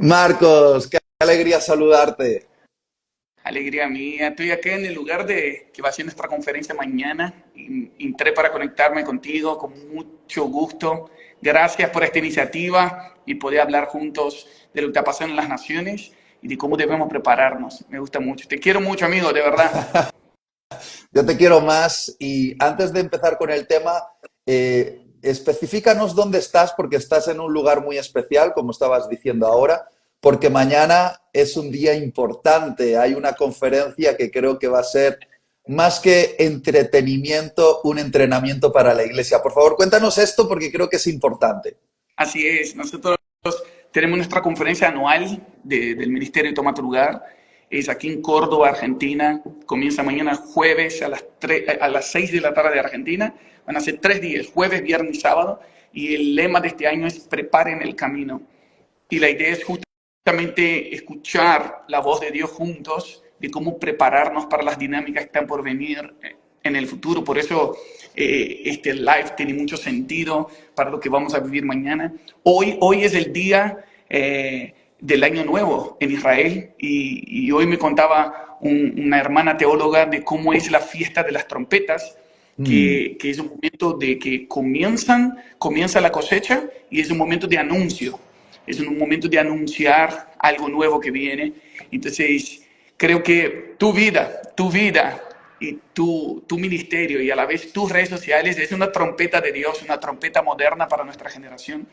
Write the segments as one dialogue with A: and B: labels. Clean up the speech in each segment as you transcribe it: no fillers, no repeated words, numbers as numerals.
A: Marcos, qué alegría saludarte.
B: Alegría mía. Estoy aquí en el lugar de que va a ser nuestra conferencia mañana. Entré para conectarme contigo con mucho gusto. Gracias por esta iniciativa y poder hablar juntos de lo que está pasando en las naciones y de cómo debemos prepararnos. Me gusta mucho. Te quiero mucho, amigo, de verdad.
A: Yo te quiero más y antes de empezar con el tema, especifícanos dónde estás porque estás en un lugar muy especial, como estabas diciendo ahora, porque mañana es un día importante. Hay una conferencia que creo que va a ser más que entretenimiento, un entrenamiento para la iglesia. Por favor, cuéntanos esto porque creo que es importante.
B: Así es. Nosotros tenemos nuestra conferencia anual del Ministerio Toma tu Lugar. Es aquí en Córdoba, Argentina. Comienza mañana jueves a las 6 de la tarde de Argentina. Van a ser 3 días, jueves, viernes y sábado. Y el lema de este año es Preparen el camino. Y la idea es justamente escuchar la voz de Dios juntos, de cómo prepararnos para las dinámicas que están por venir en el futuro. Por eso este live tiene mucho sentido para lo que vamos a vivir mañana. Hoy es el día del Año Nuevo en Israel y hoy me contaba una hermana teóloga de cómo es la fiesta de las trompetas,
A: Mm,
B: que es un momento de que comienza la cosecha y es un momento de anuncio, es un momento de anunciar algo nuevo que viene. Entonces, creo que tu vida y tu ministerio y a la vez tus redes sociales es una trompeta de Dios, una trompeta moderna para nuestra generación.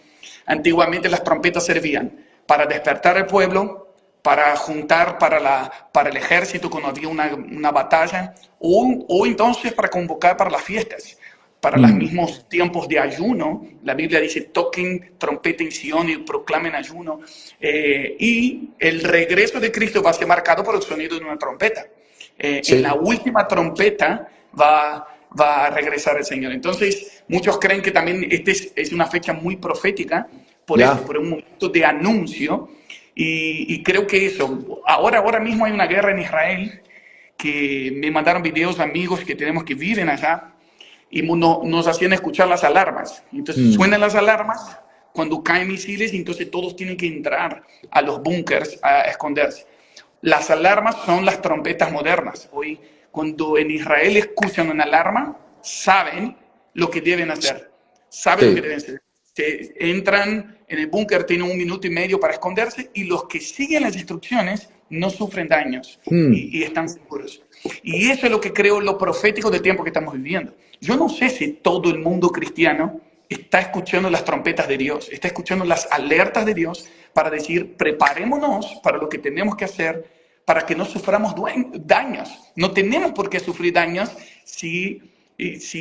B: Antiguamente las trompetas servían para despertar al pueblo, para juntar para el ejército cuando había una batalla, o entonces para convocar para las fiestas, para los
A: mm.
B: mismos tiempos de ayuno. La Biblia dice, toquen trompeta en Sion y proclamen ayuno. Y el regreso de Cristo va a ser marcado por el sonido de una trompeta. En la
A: Sí,
B: última trompeta va a regresar el Señor. Entonces, muchos creen que también es una fecha muy profética, por eso,
A: ya.
B: por un momento de anuncio. Y creo que eso, ahora mismo hay una guerra en Israel que me mandaron videos amigos que tenemos que viven allá y nos hacían escuchar las alarmas. Entonces
A: Mm,
B: suenan las alarmas cuando caen misiles, entonces todos tienen que entrar a los búnkers a esconderse. Las alarmas son las trompetas modernas. Hoy, cuando en Israel escuchan una alarma, saben lo que deben hacer. Saben lo que
A: sí.
B: deben hacer. Se entran en el búnker, tienen 1 minuto y medio para esconderse y los que siguen las instrucciones no sufren daños
A: Mm.
B: y están seguros. Y eso es lo que creo lo profético del tiempo que estamos viviendo. Yo no sé si todo el mundo cristiano está escuchando las trompetas de Dios, está escuchando las alertas de Dios para decir, preparémonos para lo que tenemos que hacer para que no suframos daños. No tenemos por qué sufrir daños si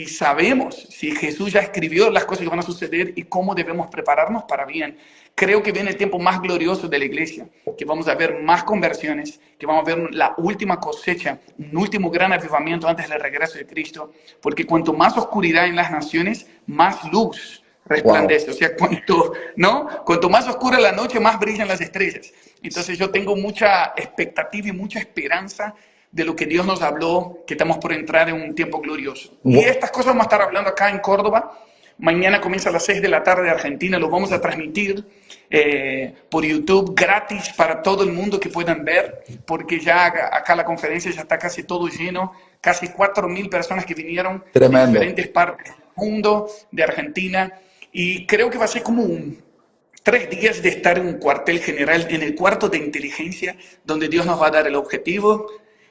B: sabemos, si Jesús ya escribió las cosas que van a suceder y cómo debemos prepararnos para bien. Creo que viene el tiempo más glorioso de la iglesia, que vamos a ver más conversiones, que vamos a ver la última cosecha, un último gran avivamiento antes del regreso de Cristo, porque cuanto más oscuridad en las naciones, más luz
A: Wow.
B: resplandece. O sea, cuanto más oscura la noche, más brillan las estrellas. Entonces yo tengo mucha expectativa y mucha esperanza de lo que Dios nos habló, que estamos por entrar en un tiempo glorioso. Y estas cosas vamos a estar hablando acá en Córdoba. Mañana comienza a las 6 de la tarde de Argentina, lo vamos a transmitir por YouTube gratis para todo el mundo que puedan ver, porque ya acá la conferencia ya está casi todo lleno, casi 4.000 personas que vinieron de
A: Tremendo.
B: diferentes partes del mundo, de Argentina, y creo que va a ser como 3 días de estar en un cuartel general, en el cuarto de inteligencia, donde Dios nos va a dar el objetivo,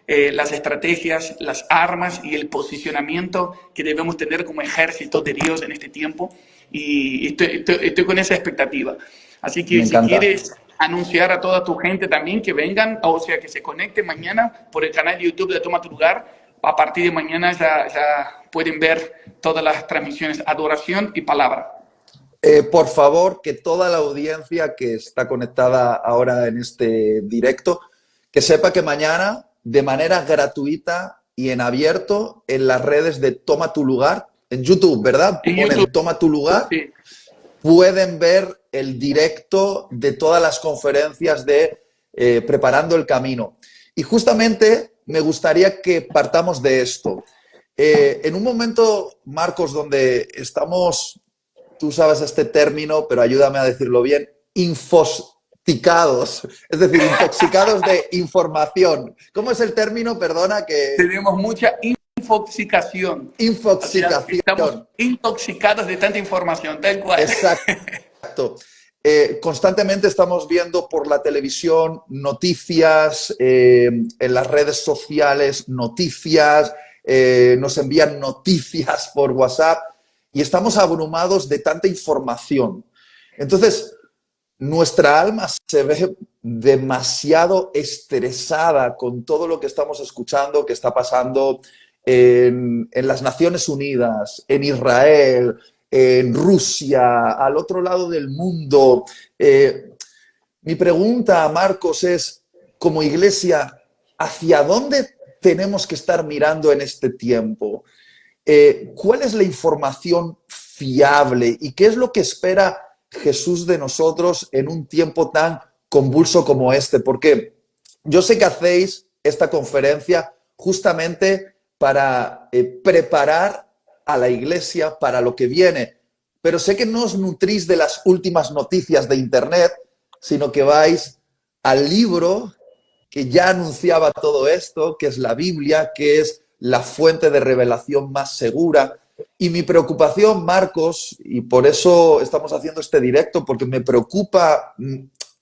B: las estrategias, las armas y el posicionamiento que debemos tener como ejército de Dios en este tiempo. Y estoy con esa expectativa. Así que
A: Me
B: si
A: encanta.
B: quieres anunciar a toda tu gente también que vengan, o sea, que se conecten mañana por el canal de YouTube de Toma tu Lugar, a partir de mañana ya pueden ver todas las transmisiones, adoración y palabra.
A: Por favor, que toda la audiencia que está conectada ahora en este directo, que sepa que mañana, de manera gratuita y en abierto, en las redes de Toma tu Lugar, en YouTube, ¿verdad?
B: En YouTube,
A: Ponen Toma tu Lugar,
B: sí.
A: pueden ver el directo de todas las conferencias de Preparando el Camino. Y justamente me gustaría que partamos de esto. En un momento, Marcos, donde estamos, tú sabes este término, pero ayúdame a decirlo bien, intoxicados, es decir, intoxicados de información. ¿Cómo es el término? Perdona que...
B: Tenemos mucha infoxicación. O sea, estamos
A: Infoxicación.
B: intoxicados de tanta información, tal cual.
A: Exacto. Constantemente estamos viendo por la televisión noticias, en las redes sociales noticias, nos envían noticias por WhatsApp y estamos abrumados de tanta información. Entonces, nuestra alma se ve demasiado estresada con todo lo que estamos escuchando que está pasando en las Naciones Unidas, en Israel, en Rusia, al otro lado del mundo. Mi pregunta, Marcos, es, como iglesia, ¿hacia dónde tenemos que estar mirando en este tiempo? ¿Cuál es la información fiable y qué es lo que espera Jesús de nosotros en un tiempo tan convulso como este? Porque yo sé que hacéis esta conferencia justamente para preparar a la iglesia para lo que viene, pero sé que no os nutrís de las últimas noticias de Internet, sino que vais al libro que ya anunciaba todo esto, que es la Biblia, que es la fuente de revelación más segura. Y mi preocupación, Marcos, y por eso estamos haciendo este directo, porque me preocupa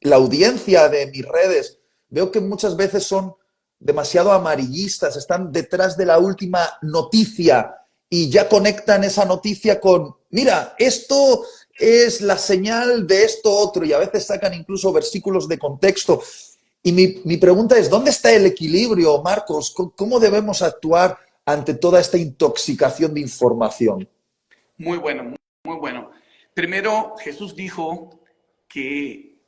A: la audiencia de mis redes. Veo que muchas veces son demasiado amarillistas, están detrás de la última noticia y ya conectan esa noticia con, mira, esto es la señal de esto otro, y a veces sacan incluso versículos de contexto. Y mi pregunta es, ¿dónde está el equilibrio, Marcos? ¿Cómo debemos actuar ante toda esta intoxicación de información?
B: Muy bueno, muy bueno. Primero, Jesús dijo que,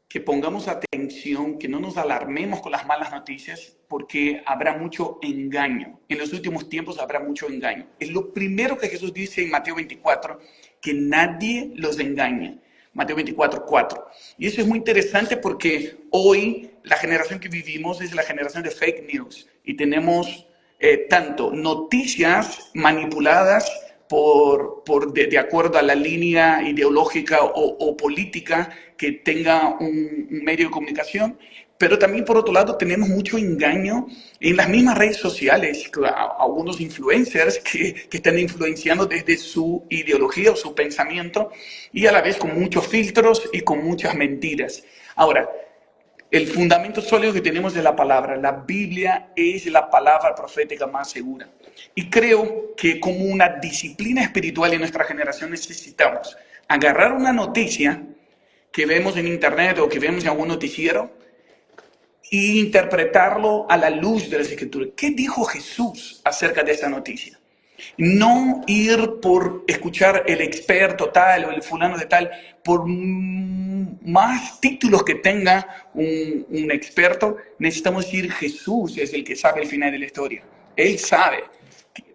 B: que pongamos atención, que no nos alarmemos con las malas noticias, porque habrá mucho engaño. En los últimos tiempos habrá mucho engaño. Es lo primero que Jesús dice en Mateo 24, que nadie los engañe. Mateo 24, 4. Y eso es muy interesante porque hoy la generación que vivimos es la generación de fake news y tenemos tanto noticias manipuladas de acuerdo a la línea ideológica o política que tenga un medio de comunicación, pero también por otro lado tenemos mucho engaño en las mismas redes sociales, algunos influencers que están influenciando desde su ideología o su pensamiento y a la vez con muchos filtros y con muchas mentiras. Ahora, el fundamento sólido que tenemos es la palabra. La Biblia es la palabra profética más segura. Y creo que como una disciplina espiritual en nuestra generación necesitamos agarrar una noticia que vemos en internet o que vemos en algún noticiero e interpretarlo a la luz de las escrituras. ¿Qué dijo Jesús acerca de esa noticia? No ir por escuchar el experto tal o el fulano de tal, por más títulos que tenga un experto, necesitamos decir Jesús es el que sabe el final de la historia. Él sabe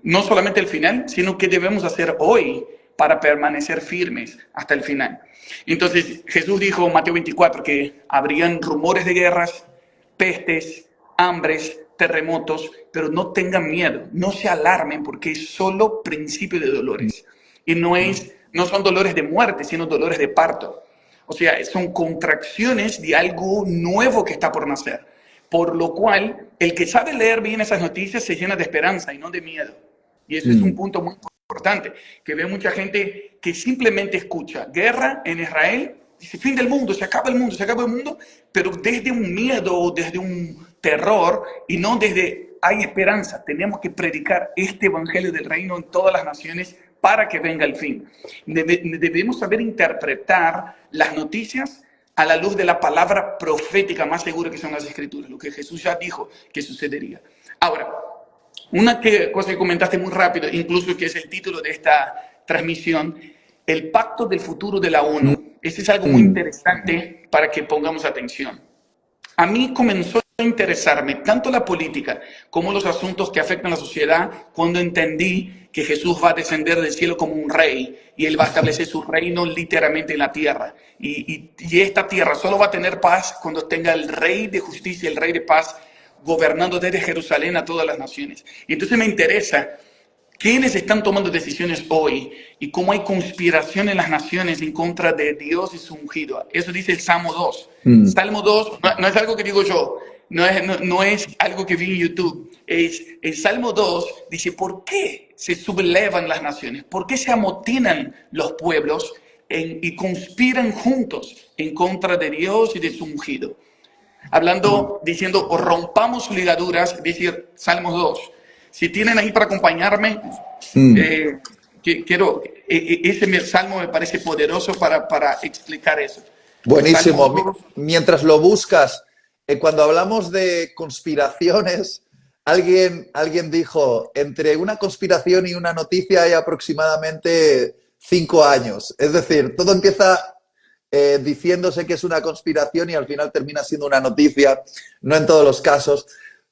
B: no solamente el final, sino qué debemos hacer hoy para permanecer firmes hasta el final. Entonces Jesús dijo en Mateo 24 que habrían rumores de guerras, pestes, hambres, terremotos, pero no tengan miedo, no se alarmen porque es solo principio de dolores. Y no son dolores de muerte, sino dolores de parto. O sea, son contracciones de algo nuevo que está por nacer. Por lo cual, el que sabe leer bien esas noticias se llena de esperanza y no de miedo. Y eso es un punto muy importante, que ve mucha gente que simplemente escucha guerra en Israel, dice fin del mundo, se acaba el mundo, se acaba el mundo, pero desde un miedo, desde un terror y no desde hay esperanza. Tenemos que predicar este evangelio del reino en todas las naciones para que venga el fin. Debemos saber interpretar las noticias a la luz de la palabra profética más segura que son las escrituras, lo que Jesús ya dijo que sucedería. Ahora, una cosa que comentaste muy rápido, incluso que es el título de esta transmisión, el pacto del futuro de la ONU. Este es algo muy interesante para que pongamos atención. A mí comenzó a interesarme tanto la política como los asuntos que afectan a la sociedad cuando entendí que Jesús va a descender del cielo como un rey y Él va a establecer su reino literalmente en la tierra. Y esta tierra solo va a tener paz cuando tenga el rey de justicia, el rey de paz, gobernando desde Jerusalén a todas las naciones. Y entonces me interesa ¿Quiénes están tomando decisiones hoy? Y cómo hay conspiración en las naciones en contra de Dios y su ungido. Eso dice el Salmo 2.
A: Mm,
B: Salmo 2 no es algo que digo yo, no es algo que vi en YouTube. El Salmo 2 dice, ¿por qué se sublevan las naciones? ¿Por qué se amotinan los pueblos y conspiran juntos en contra de Dios y de su ungido? Hablando, diciendo, rompamos ligaduras, dice Salmos 2. Si tienen ahí para acompañarme,
A: mm.
B: eh, ese salmo me parece poderoso para explicar eso.
A: Buenísimo.
B: Salmos 2.
A: Mientras lo buscas, cuando hablamos de conspiraciones, alguien dijo, entre una conspiración y una noticia hay aproximadamente 5 años. Es decir, todo empieza diciéndose que es una conspiración y al final termina siendo una noticia, no en todos los casos.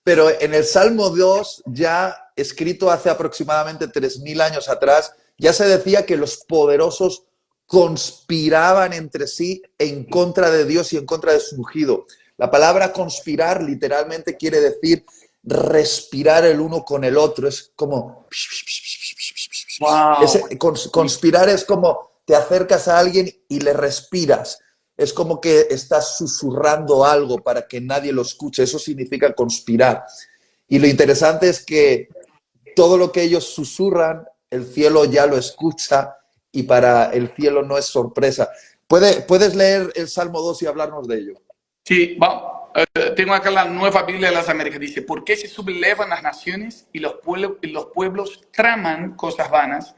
A: Pero en el Salmo 2, ya escrito hace aproximadamente 3000 años atrás, ya se decía que los poderosos conspiraban entre sí en contra de Dios y en contra de su ungido. La palabra conspirar literalmente quiere decir respirar el uno con el otro. Es como...
B: Wow.
A: Conspirar es como te acercas a alguien y le respiras. Es como que estás susurrando algo para que nadie lo escuche. Eso significa conspirar. Y lo interesante es que todo lo que ellos susurran, el cielo ya lo escucha y para el cielo no es sorpresa. ¿Puedes leer el Salmo 2 y hablarnos de ello?
B: Sí, vamos. Tengo acá la Nueva Biblia de las Américas. Dice, ¿por qué se sublevan las naciones y los pueblos traman cosas vanas?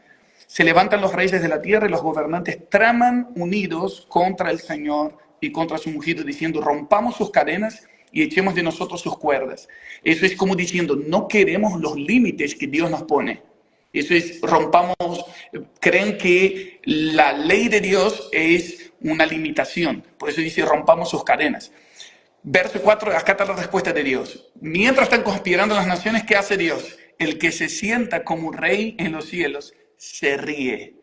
B: Se levantan los reyes de la tierra y los gobernantes traman unidos contra el Señor y contra su ungido, diciendo, rompamos sus cadenas y echemos de nosotros sus cuerdas. Eso es como diciendo, no queremos los límites que Dios nos pone. Eso es, rompamos, creen que la ley de Dios es una limitación. Por eso dice, rompamos sus cadenas. Verso 4, acá está la respuesta de Dios. Mientras están conspirando las naciones, ¿qué hace Dios? El que se sienta como rey en los cielos se ríe.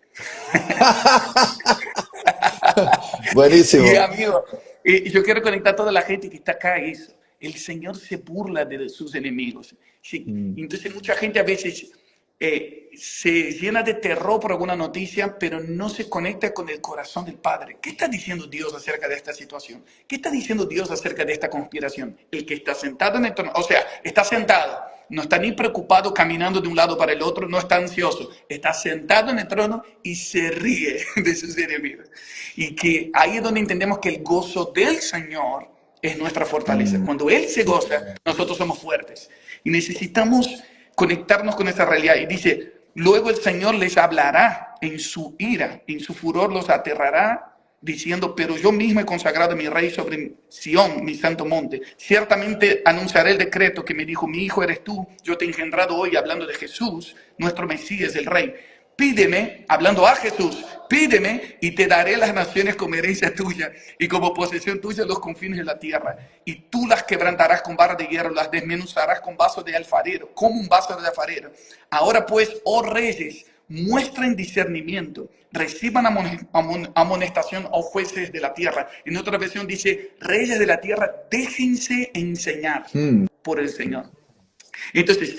B: Y
A: Buenísimo.
B: amigo, yo quiero conectar a toda la gente que está acá a eso. El Señor se burla de sus enemigos. Sí.
A: Mm.
B: Entonces mucha gente a veces se llena de terror por alguna noticia, pero no se conecta con el corazón del Padre. ¿Qué está diciendo Dios acerca de esta situación? ¿Qué está diciendo Dios acerca de esta conspiración? El que está sentado en el trono, o sea, está sentado, no está ni preocupado caminando de un lado para el otro, no está ansioso, está sentado en el trono y se ríe de sus enemigos. Y que ahí es donde entendemos que el gozo del Señor es nuestra fortaleza.
A: Mm.
B: Cuando Él se goza, nosotros somos fuertes. Y necesitamos conectarnos con esa realidad. Y dice, luego el Señor les hablará en su ira, en su furor los aterrará, diciendo, pero yo mismo he consagrado a mi rey sobre Sión, mi santo monte. Ciertamente anunciaré el decreto que me dijo, mi hijo eres tú, yo te he engendrado hoy, hablando de Jesús, nuestro Mesías, el rey. Pídeme, hablando a Jesús, pídeme y te daré las naciones como herencia tuya y como posesión tuya los confines de la tierra. Y tú las quebrantarás con vara de hierro, las desmenuzarás con vaso de alfarero, como un vaso de alfarero. Ahora pues, oh reyes, muestren discernimiento, reciban amonestación, oh jueces de la tierra. En otra versión dice, reyes de la tierra, déjense enseñar
A: Mm.
B: por el Señor. Entonces,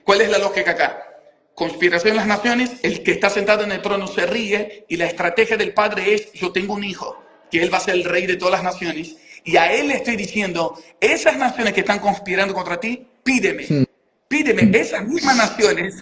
B: ¿cuál es la lógica acá? Conspiración en las naciones, el que está sentado en el trono se ríe y la estrategia del padre es, yo tengo un hijo, que él va a ser el rey de todas las naciones, y a él le estoy diciendo, esas naciones que están conspirando contra ti, pídeme, pídeme, esas mismas naciones,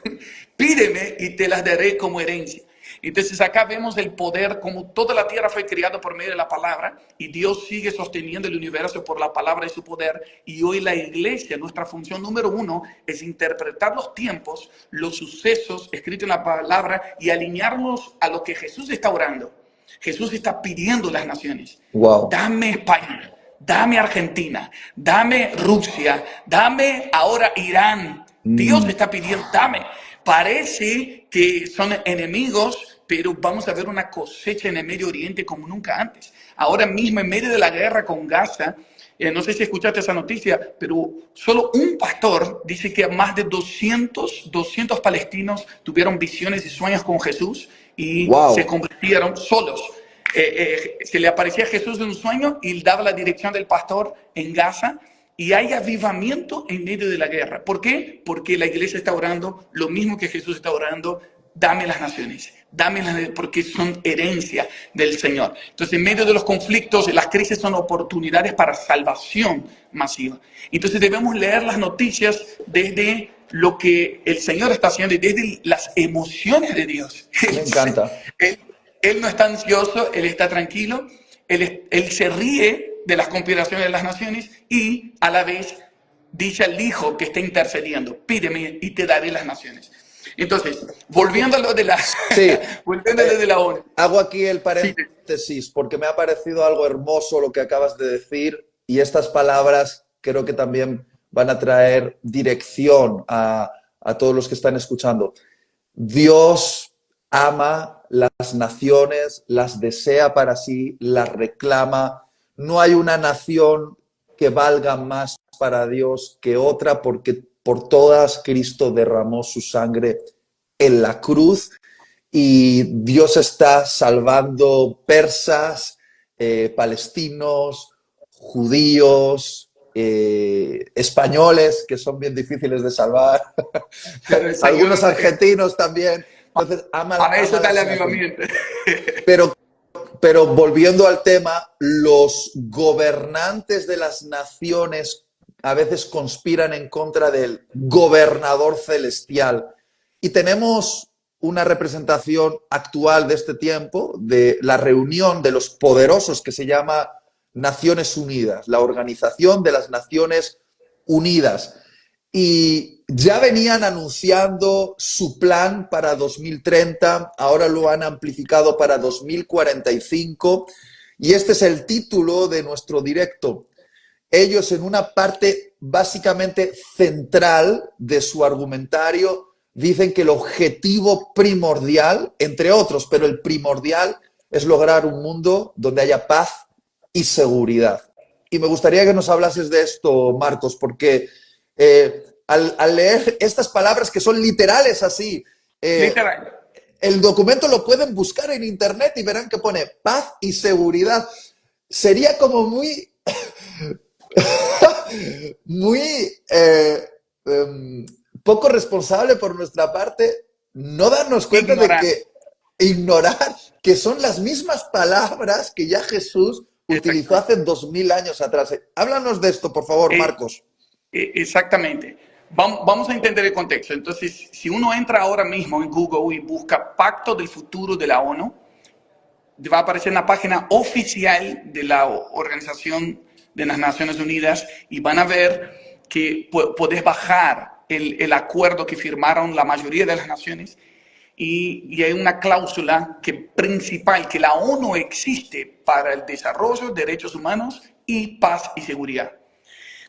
B: pídeme y te las daré como herencia. Entonces acá vemos el poder, como toda la tierra fue creada por medio de la palabra y Dios sigue sosteniendo el universo por la palabra y su poder. Y hoy la iglesia, nuestra función número uno es interpretar los tiempos, los sucesos escritos en la palabra y alinearlos a lo que Jesús está orando. Jesús está pidiendo a las naciones,
A: Wow.
B: dame España, dame Argentina, dame Rusia, dame ahora Irán. Dios
A: Mm.
B: está pidiendo, dame. Parece que son enemigos, pero vamos a ver una cosecha en el Medio Oriente como nunca antes. Ahora mismo, en medio de la guerra con Gaza, no sé si escuchaste esa noticia, pero solo un pastor dice que más de 200 palestinos tuvieron visiones y sueños con Jesús y se
A: Wow.
B: convirtieron solos. Se le aparecía Jesús en un sueño y daba la dirección del pastor en Gaza y hay avivamiento en medio de la guerra. ¿Por qué? Porque la iglesia está orando lo mismo que Jesús está orando: dame las naciones, porque son herencia del Señor. Entonces, en medio de los conflictos, las crisis son oportunidades para salvación masiva. Entonces, debemos leer las noticias desde lo que el Señor está haciendo y desde las emociones de Dios.
A: Me encanta.
B: Él no está ansioso, Él está tranquilo, él se ríe de las conspiraciones de las naciones y a la vez dice al Hijo que está intercediendo: pídeme y te daré las naciones. Entonces, volviendo a lo de la,
A: Sí,
B: volviendo a lo de la ONU.
A: hago aquí el
B: Sí,
A: paréntesis porque me ha parecido algo hermoso lo que acabas de decir y estas palabras creo que también van a traer dirección a todos los que están escuchando. Dios ama las naciones, las desea para sí, las reclama. No hay una nación que valga más para Dios que otra, porque por todas Cristo derramó su sangre en la cruz y Dios está salvando persas, palestinos, judíos, españoles, que son bien difíciles de salvar,
B: pero el Señor,
A: algunos argentinos también. Entonces,
B: para eso
A: ama
B: está el
A: las naciones.
B: avivamiento.
A: Pero, pero volviendo al tema, los gobernantes de las naciones a veces conspiran en contra del gobernador celestial. Y tenemos una representación actual de este tiempo, de la reunión de los poderosos que se llama Naciones Unidas, la Organización de las Naciones Unidas. Y ya venían anunciando su plan para 2030, ahora lo han amplificado para 2045 y este es el título de nuestro directo. Ellos en una parte básicamente central de su argumentario dicen que el objetivo primordial, entre otros, pero el primordial es lograr un mundo donde haya paz y seguridad. Y me gustaría que nos hablases de esto, Marcos, porque al leer estas palabras que son literales así,
B: Literal.
A: el documento lo pueden buscar en internet y verán que pone paz y seguridad. Sería como muy muy poco responsable por nuestra parte no darnos cuenta de
B: Ignorante.
A: que ignorar que son las mismas palabras que ya Jesús utilizó
B: Exactamente.
A: hace 2000 años atrás. Háblanos de esto, por favor,
B: Eh,
A: Marcos.
B: Exactamente. Vamos a entender el contexto. Entonces, si uno entra ahora mismo en Google y busca Pacto del Futuro de la ONU, va a aparecer en la página oficial de la Organización de las Naciones Unidas y van a ver que podés bajar el acuerdo que firmaron la mayoría de las naciones y hay una cláusula principal, que la ONU existe para el desarrollo, derechos humanos y paz y seguridad.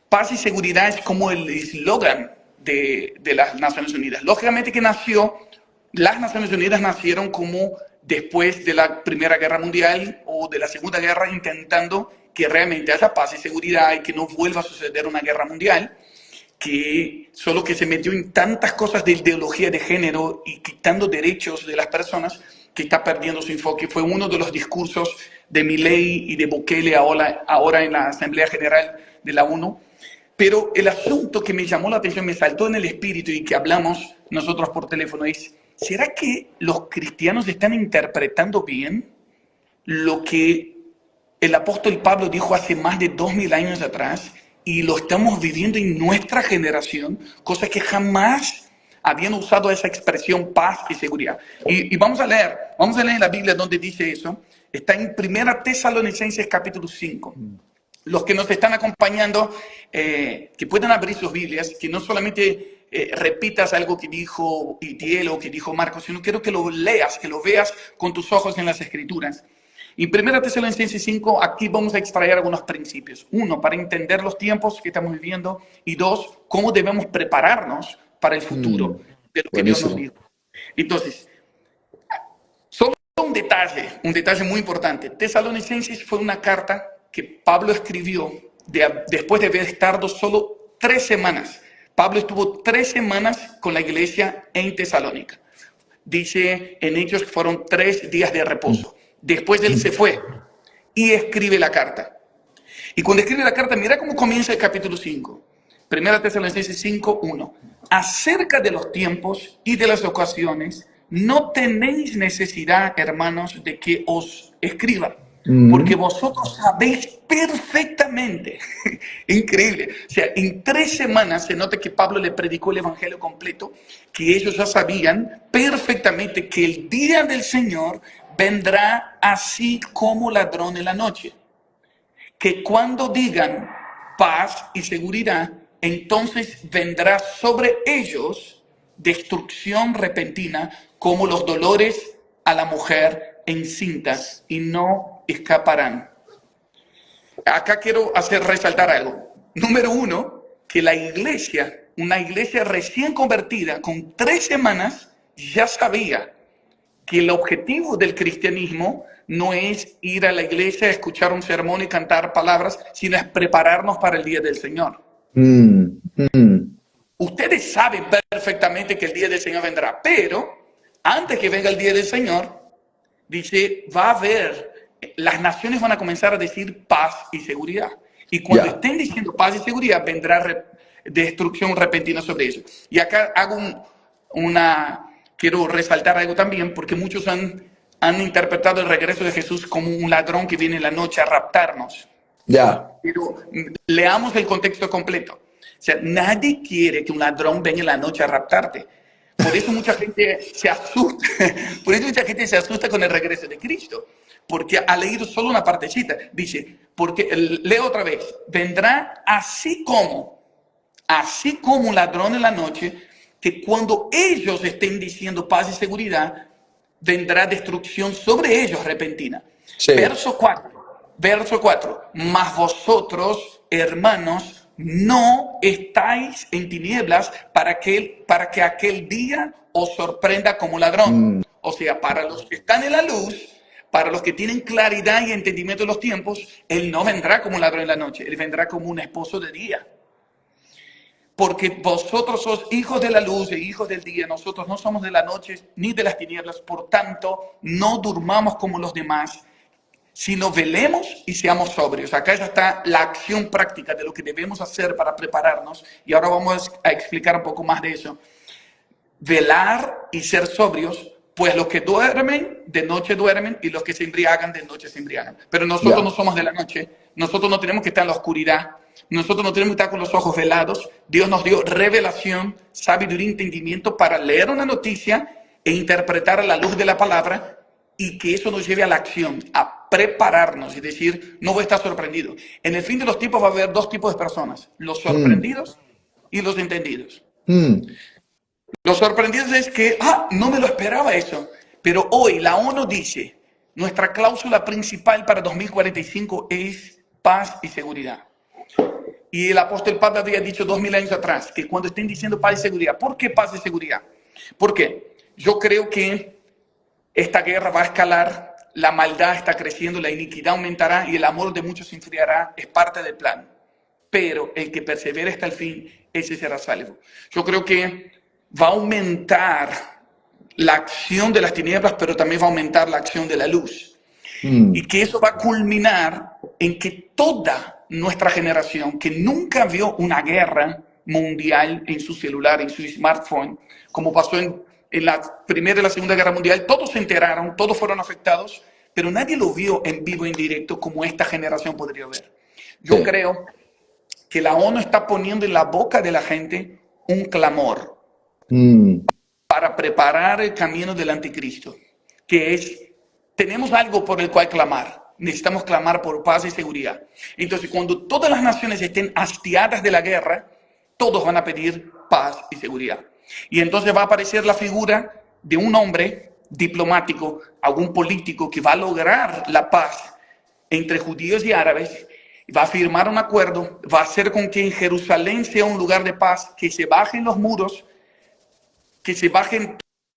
B: Paz y seguridad es como el eslogan de las Naciones Unidas. Lógicamente que las Naciones Unidas nacieron como después de la Primera Guerra Mundial o de la Segunda Guerra, intentando que realmente haya paz y seguridad y que no vuelva a suceder una guerra mundial, solo que se metió en tantas cosas de ideología de género y quitando derechos de las personas que está perdiendo su enfoque. Fue uno de los discursos de Milei y de Bukele ahora en la Asamblea General de la ONU. Pero el asunto que me llamó la atención, me saltó en el espíritu y que hablamos nosotros por teléfono es: ¿será que los cristianos están interpretando bien lo que el apóstol Pablo dijo hace más de 2000 años atrás y lo estamos viviendo en nuestra generación? Cosas que jamás habían usado esa expresión paz y seguridad. Y vamos a leer en la Biblia donde dice eso. Está en 1 Tesalonicenses capítulo 5. Los que nos están acompañando, que puedan abrir sus Biblias, que no solamente repitas algo que dijo Itiel o que dijo Marcos, sino quiero que lo leas, que lo veas con tus ojos en las Escrituras. En 1 Tesalonicenses 5, aquí vamos a extraer algunos principios. Uno, para entender los tiempos que estamos viviendo. Y dos, cómo debemos prepararnos para el futuro de lo que Dios nos
A: Buenísimo.
B: dijo. Entonces, solo un detalle muy importante. Tesalonicenses fue una carta que Pablo escribió después de haber estado solo 3 semanas. Pablo estuvo 3 semanas con la iglesia en Tesalónica. Dice en Hechos que fueron 3 días de reposo. Después él se fue y escribe la carta. Y cuando escribe la carta, mira cómo comienza el capítulo 5. Primera Tesalonicenses 5:1. Acerca de los tiempos y de las ocasiones, no tenéis necesidad, hermanos, de que os escriba, porque vosotros sabéis perfectamente. Increíble. O sea, en 3 semanas se nota que Pablo le predicó el evangelio completo, que ellos ya sabían perfectamente que el día del Señor vendrá así como ladrón en la noche. Que cuando digan paz y seguridad, entonces vendrá sobre ellos destrucción repentina como los dolores a la mujer encinta y no escaparán. Acá quiero resaltar algo. Número 1, que la iglesia, una iglesia recién convertida con 3 semanas, ya sabía que el objetivo del cristianismo no es ir a la iglesia, escuchar un sermón y cantar palabras, sino es prepararnos para el día del Señor. Ustedes saben perfectamente que el día del Señor vendrá, pero antes que venga el día del Señor, dice, va a haber, las naciones van a comenzar a decir paz y seguridad. Y cuando estén diciendo paz y seguridad, vendrá destrucción repentina sobre ellos. Y acá hago quiero resaltar algo también, porque muchos han interpretado el regreso de Jesús como un ladrón que viene en la noche a raptarnos. Pero leamos el contexto completo. O sea, nadie quiere que un ladrón venga en la noche a raptarte. Por eso mucha gente se asusta. Por eso mucha gente se asusta con el regreso de Cristo. Porque ha leído solo una partecita. Dice, porque, leo otra vez, vendrá así como un ladrón en la noche, que cuando ellos estén diciendo paz y seguridad, vendrá destrucción sobre ellos repentina.
A: Sí.
B: Verso 4. Mas vosotros, hermanos, no estáis en tinieblas para que aquel día os sorprenda como ladrón. O sea, para los que están en la luz, para los que tienen claridad y entendimiento de los tiempos, Él no vendrá como un ladrón en la noche, Él vendrá como un esposo de día. Porque vosotros sois hijos de la luz e hijos del día, nosotros no somos de la noche ni de las tinieblas, por tanto, no durmamos como los demás, sino velemos y seamos sobrios. Acá ya está la acción práctica de lo que debemos hacer para prepararnos, y ahora vamos a explicar un poco más de eso. Velar y ser sobrios, pues los que duermen, de noche duermen, y los que se embriagan, de noche se embriagan. Pero nosotros no somos de la noche, nosotros no tenemos que estar en la oscuridad, nosotros no tenemos que estar con los ojos velados. Dios nos dio revelación, sabiduría y entendimiento para leer una noticia e interpretar a la luz de la palabra, y que eso nos lleve a la acción, a prepararnos y decir, no voy a estar sorprendido. En el fin de los tiempos va a haber 2 tipos de personas, los sorprendidos y los entendidos. Los sorprendidos es que, no me lo esperaba eso. Pero hoy la ONU dice, nuestra cláusula principal para 2045 es paz y seguridad. Y el apóstol Pablo había dicho 2000 años atrás, que cuando estén diciendo paz y seguridad, ¿por qué paz y seguridad? Porque yo creo que esta guerra va a escalar, la maldad está creciendo, la iniquidad aumentará y el amor de muchos se enfriará, es parte del plan. Pero el que persevere hasta el fin, ese será salvo. Yo creo que va a aumentar la acción de las tinieblas, pero también va a aumentar la acción de la luz. Y que eso va a culminar en que toda nuestra generación, que nunca vio una guerra mundial en su celular, en su smartphone, como pasó en la Primera y la Segunda Guerra Mundial, todos se enteraron, todos fueron afectados, pero nadie lo vio en vivo, en directo, como esta generación podría ver. Yo creo que la ONU está poniendo en la boca de la gente un clamor para preparar el camino del anticristo, que es, tenemos algo por el cual clamar. Necesitamos clamar por paz y seguridad. Entonces, cuando todas las naciones estén hastiadas de la guerra, todos van a pedir paz y seguridad. Y entonces va a aparecer la figura de un hombre diplomático, algún político que va a lograr la paz entre judíos y árabes, va a firmar un acuerdo, va a hacer con que en Jerusalén sea un lugar de paz, que se bajen los muros, que se bajen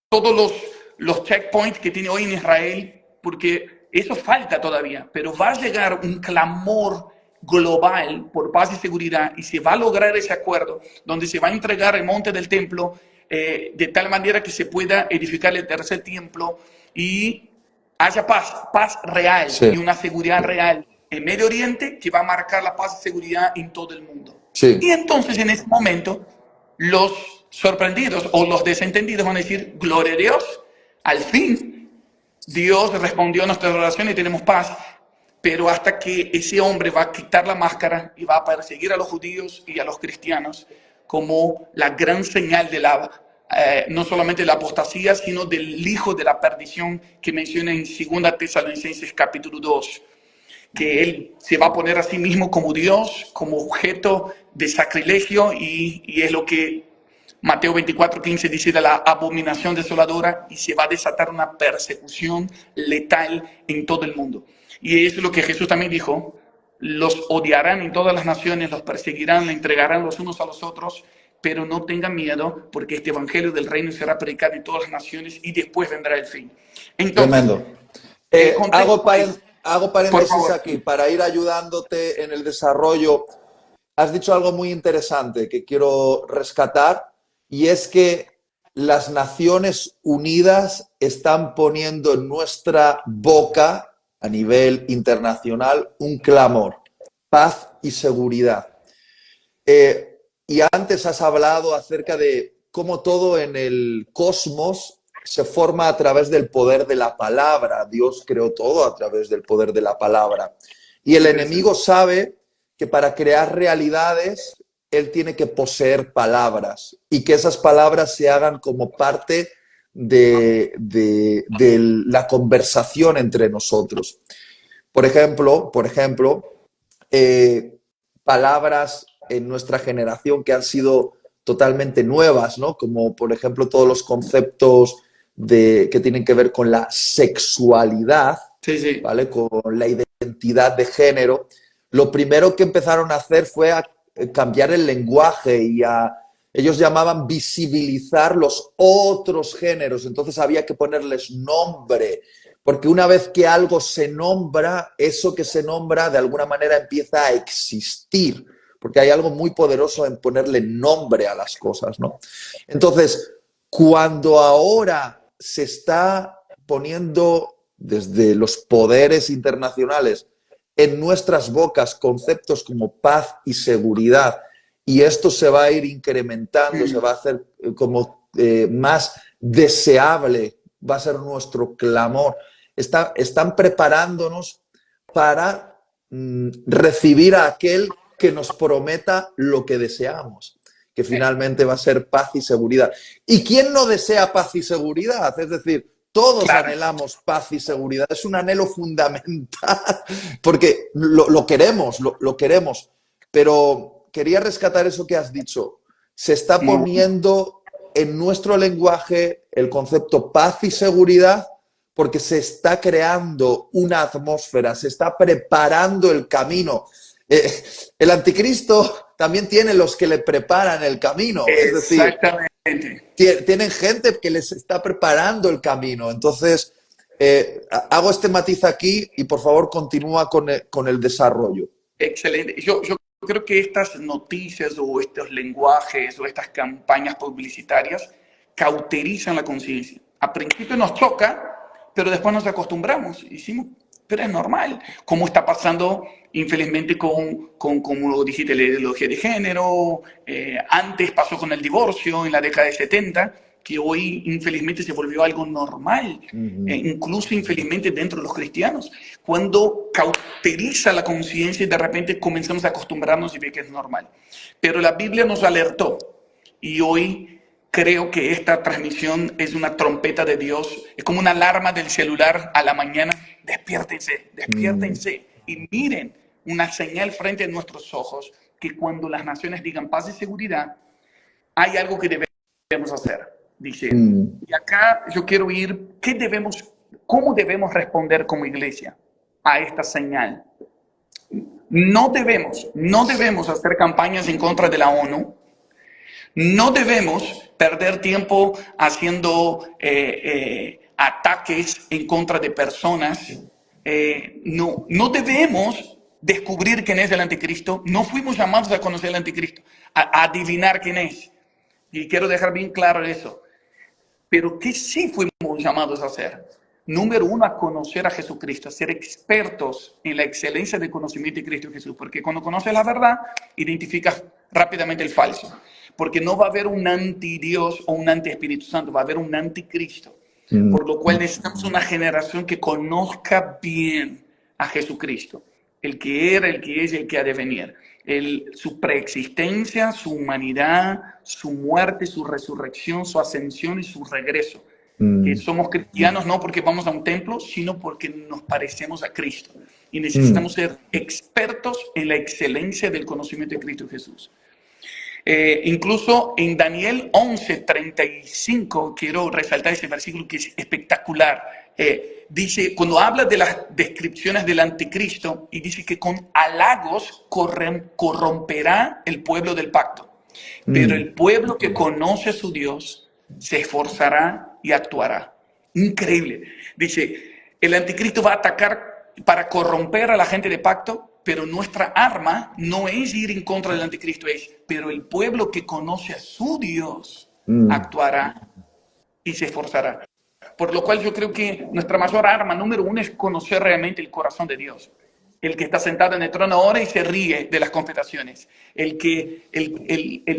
B: todos los checkpoints que tiene hoy en Israel, porque eso falta todavía, pero va a llegar un clamor global por paz y seguridad, y se va a lograr ese acuerdo donde se va a entregar el monte del templo de tal manera que se pueda edificar el tercer templo y haya paz real y una seguridad real en Medio Oriente que va a marcar la paz y seguridad en todo el mundo.
A: Sí,
B: Y entonces en ese momento los sorprendidos o los desentendidos van a decir, gloria a Dios, al fin Dios respondió a nuestra oración y tenemos paz. Pero hasta que ese hombre va a quitar la máscara y va a perseguir a los judíos y a los cristianos como la gran señal de no solamente de la apostasía, sino del hijo de la perdición que menciona en 2 Tesalonicenses capítulo 2, que él se va a poner a sí mismo como Dios, como objeto de sacrilegio, y es lo que Mateo 24:15 dice de la abominación desoladora, y se va a desatar una persecución letal en todo el mundo. Y eso es lo que Jesús también dijo: los odiarán en todas las naciones, los perseguirán, le entregarán los unos a los otros, pero no tengan miedo, porque este evangelio del reino será predicado en todas las naciones y después vendrá el fin. Entonces,
A: tremendo.
B: el
A: Hago,
B: contexto es,
A: hago
B: por
A: paréntesis
B: favor.
A: aquí para ir ayudándote en el desarrollo. Has dicho algo muy interesante que quiero rescatar, y es que las Naciones Unidas están poniendo en nuestra boca a nivel internacional un clamor: paz y seguridad. Y antes has hablado acerca de cómo todo en el cosmos se forma a través del poder de la palabra. Dios creó todo a través del poder de la palabra. Y el
B: Interesante.
A: enemigo sabe que para crear realidades, él tiene que poseer palabras y que esas palabras se hagan como parte de la conversación entre nosotros. Por ejemplo, eh, palabras en nuestra generación que han sido totalmente nuevas, ¿no? Como por ejemplo todos los conceptos que tienen que ver con la sexualidad,
B: Sí, sí.
A: ¿vale? Con la identidad de género. Lo primero que empezaron a hacer fue a cambiar el lenguaje y ellos llamaban visibilizar los otros géneros, entonces había que ponerles nombre, porque una vez que algo se nombra, eso que se nombra de alguna manera empieza a existir, porque hay algo muy poderoso en ponerle nombre a las cosas, ¿no? Entonces, cuando ahora se está poniendo desde los poderes internacionales en nuestras bocas conceptos como paz y seguridad, y esto se va a ir incrementando, se
B: Mm.
A: va a hacer como más deseable, va a ser nuestro clamor. Están preparándonos para recibir a aquel que nos prometa lo que deseamos, que finalmente va a ser paz y seguridad. ¿Y quién no desea paz y seguridad? Es decir, todos
B: Claro,
A: anhelamos paz y seguridad. Es un anhelo fundamental porque lo queremos, lo queremos. Pero quería rescatar eso que has dicho. Se está
B: muy bueno.
A: poniendo en nuestro lenguaje el concepto paz y seguridad porque se está creando una atmósfera, se está preparando el camino. El anticristo también tiene los que le preparan el camino, es decir,
B: Exactamente.
A: tienen gente que les está preparando el camino. Entonces, hago este matiz aquí y por favor continúa con el desarrollo.
B: Excelente. Yo creo que estas noticias o estos lenguajes o estas campañas publicitarias cauterizan la conciencia. A principio nos choca, pero después nos acostumbramos y decimos, pero es normal. Como está pasando, infelizmente, como dijiste, la ideología de género. Antes pasó con el divorcio en la década de 70, que hoy, infelizmente, se volvió algo normal.
A: Uh -huh.
B: Incluso, infelizmente, dentro de los cristianos. Cuando cauteriza la conciencia y de repente comenzamos a acostumbrarnos y ver que es normal. Pero la Biblia nos alertó y hoy creo que esta transmisión es una trompeta de Dios, es como una alarma del celular a la mañana. Despiértense, despiértense y miren una señal frente a nuestros ojos que cuando las naciones digan paz y seguridad, hay algo que debemos hacer, dice él. Y acá yo quiero ir, ¿cómo debemos responder como iglesia a esta señal? No debemos hacer campañas en contra de la ONU. No debemos perder tiempo haciendo ataques en contra de personas. No debemos descubrir quién es el anticristo. No fuimos llamados a conocer el anticristo, a adivinar quién es. Y quiero dejar bien claro eso. Pero ¿qué sí fuimos llamados a hacer? número uno, a conocer a Jesucristo, a ser expertos en la excelencia del conocimiento de Cristo Jesús, porque cuando conoces la verdad, identificas rápidamente el falso, porque no va a haber un anti-Dios o un anti-Espíritu Santo, va a haber un anticristo, por lo cual necesitamos una generación que conozca bien a Jesucristo, el que era, el que es y el que ha de venir. Su preexistencia, su humanidad, su muerte, su resurrección, su ascensión y su regreso. Que somos cristianos no porque vamos a un templo, sino porque nos parecemos a Cristo. Y necesitamos ser expertos en la excelencia del conocimiento de Cristo Jesús. Incluso en Daniel 11:35, quiero resaltar ese versículo que es espectacular. Dice, cuando habla de las descripciones del anticristo, y dice que con halagos corromperá el pueblo del pacto. Pero el pueblo que conoce a su Dios se esforzará y actuará. Increíble. Dice, el anticristo va a atacar para corromper a la gente de pacto, pero nuestra arma no es ir en contra del anticristo, pero el pueblo que conoce a su Dios actuará y se esforzará. Por lo cual yo creo que nuestra mayor arma número uno es conocer realmente el corazón de Dios. El que está sentado en el trono ahora y se ríe de las confesaciones. El